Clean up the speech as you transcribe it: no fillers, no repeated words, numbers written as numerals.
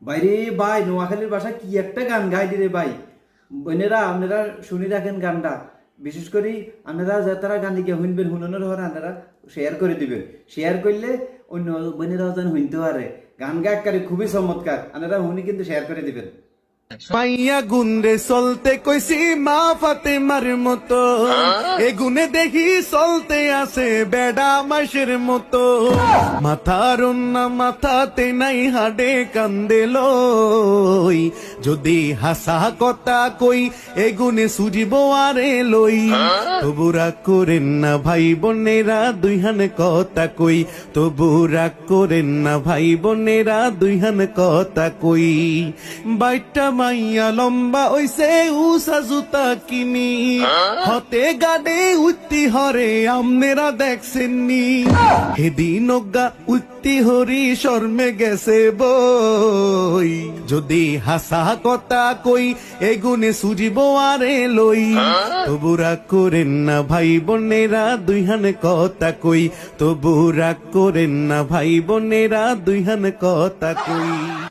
বাইরে ভাই নোয়াখালীর ভাষা কি একটা গান গাই দিরে ভাই। বোনেরা আপনারা শুনি রাখেন গানটা, বিশেষ করে আপনারা যারা গান দিকে শুনবেন শুনানোর হরে আপনারা শেয়ার করে দিবেন। শেয়ার করলে অন্য বোনেরাও যেন শুনতে পারে। গান গায়কারী খুবই চমৎকার, আপনারা শুনি কিন্তু শেয়ার করে দিবেন। মাইয়া গুন্ডে চলতে কইছি মা ফাতেমার মতো, এগুনে দেখি চলতে আছে বেডা মাসের মতো। মাথার না মাথাতে নাই হাডে কান্দে লই, যদি হাসা কথা কই এগুনে সুজিব আরে লই। তবু রাগ করেন না ভাই বোনেরা দুইহান কথা কই, তবু রাগ করেন না ভাই বোনেরা দুইহান কথা কই। বাইটা মাইয়া লম্বা ওইসে উষা জুতা কিনি, হতে গাডে উত্তি হরে আমনেরা দেখছেননি। হেদিন গা উত্তি হরি শর্মে গেছে বই, যদি হাসা কথা কই এগুনে সুজিব আরে লই। তবু রাগ করেন না ভাই বোনেরা দুইহান কথা কই, তবু রাগ করেন না ভাই বোনেরা দুইহান কথা কই।